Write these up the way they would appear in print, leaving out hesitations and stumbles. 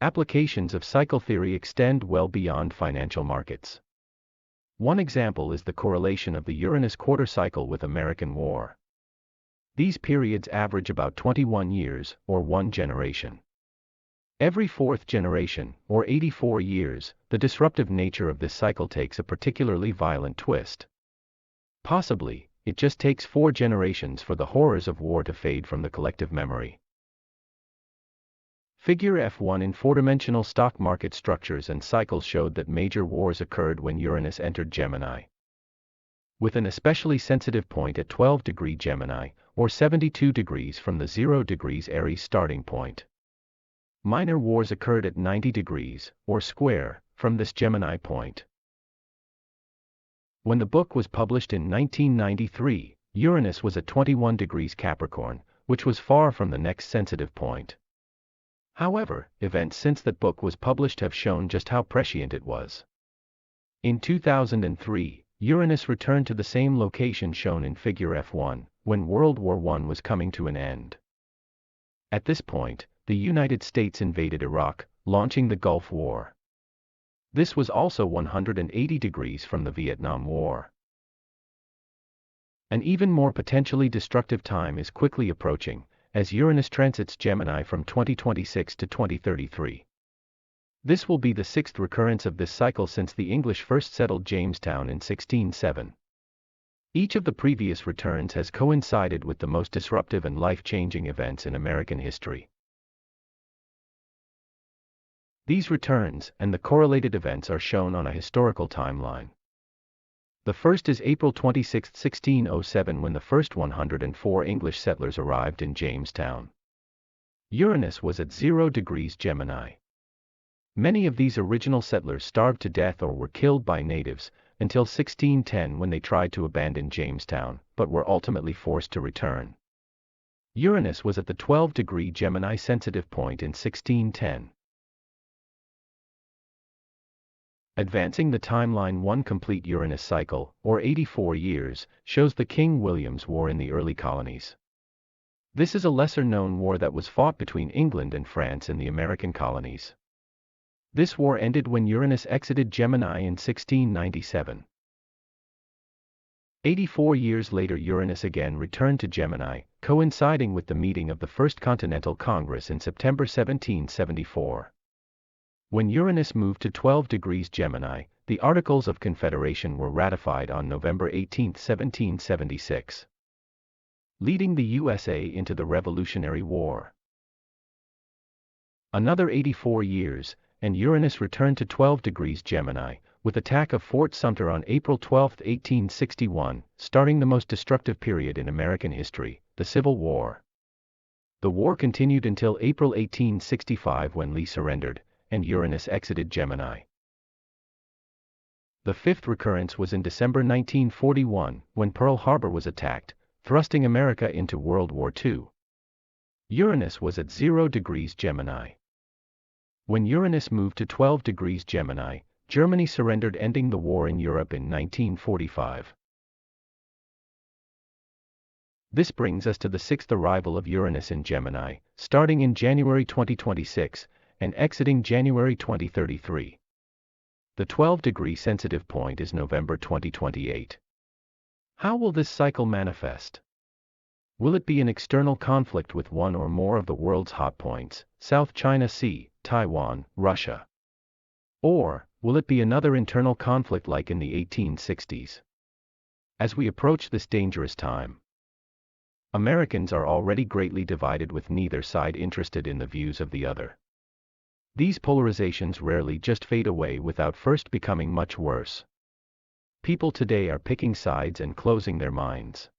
Applications of cycle theory extend well beyond financial markets. One example is the correlation of the Uranus quarter cycle with American War. These periods average about 21 years, or one generation. Every fourth generation, or 84 years, the disruptive nature of this cycle takes a particularly violent twist. Possibly, it just takes 4 generations for the horrors of war to fade from the collective memory. Figure F1 in four-dimensional stock market structures and cycles showed that major wars occurred when Uranus entered Gemini. With an especially sensitive point at 12° Gemini, or 72 degrees from the 0° Aries starting point. Minor wars occurred at 90 degrees, or square, from this Gemini point. When the book was published in 1993, Uranus was at 21 degrees Capricorn, which was far from the next sensitive point. However, events since that book was published have shown just how prescient it was. In 2003, Uranus returned to the same location shown in Figure F1, when World War I was coming to an end. At this point, the United States invaded Iraq, launching the Gulf War. This was also 180 degrees from the Vietnam War. An even more potentially destructive time is quickly approaching, as Uranus transits Gemini from 2026 to 2033. This will be the 6th recurrence of this cycle since the English first settled Jamestown in 1607. Each of the previous returns has coincided with the most disruptive and life-changing events in American history. These returns and the correlated events are shown on a historical timeline. The first is April 26, 1607, when the first 104 English settlers arrived in Jamestown. Uranus was at 0° Gemini. Many of these original settlers starved to death or were killed by natives, until 1610 when they tried to abandon Jamestown, but were ultimately forced to return. Uranus was at the 12° Gemini sensitive point in 1610. Advancing the timeline, one complete Uranus cycle, or 84 years, shows the King William's War in the early colonies. This is a lesser-known war that was fought between England and France in the American colonies. This war ended when Uranus exited Gemini in 1697. 84 years later, Uranus again returned to Gemini, coinciding with the meeting of the First Continental Congress in September 1774. When Uranus moved to 12° Gemini, the Articles of Confederation were ratified on November 18, 1776, leading the USA into the Revolutionary War. Another 84 years, and Uranus returned to 12° Gemini, with attack of Fort Sumter on April 12, 1861, starting the most destructive period in American history, the Civil War. The war continued until April 1865 when Lee surrendered, and Uranus exited Gemini. The fifth recurrence was in December 1941, when Pearl Harbor was attacked, thrusting America into World War II. Uranus was at 0° Gemini. When Uranus moved to 12° Gemini, Germany surrendered, ending the war in Europe in 1945. This brings us to the 6th arrival of Uranus in Gemini, starting in January 2026, and exiting January 2033. The 12° sensitive point is November 2028. How will this cycle manifest? Will it be an external conflict with one or more of the world's hot points, South China Sea, Taiwan, Russia? Or, will it be another internal conflict like in the 1860s? As we approach this dangerous time, Americans are already greatly divided, with neither side interested in the views of the other. These polarizations rarely just fade away without first becoming much worse. People today are picking sides and closing their minds.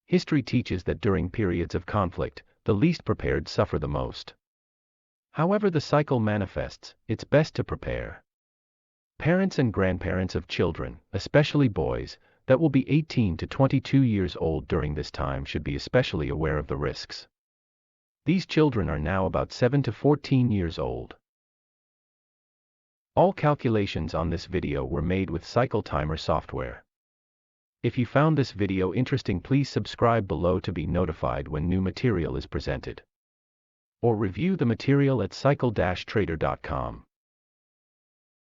History teaches that during periods of conflict, the least prepared suffer the most. However the cycle manifests, it's best to prepare. Parents and grandparents of children, especially boys, that will be 18 to 22 years old during this time should be especially aware of the risks. These children are now about 7 to 14 years old. All calculations on this video were made with Cycle Timer software. If you found this video interesting, please subscribe below to be notified when new material is presented. or review the material at cycle-trader.com.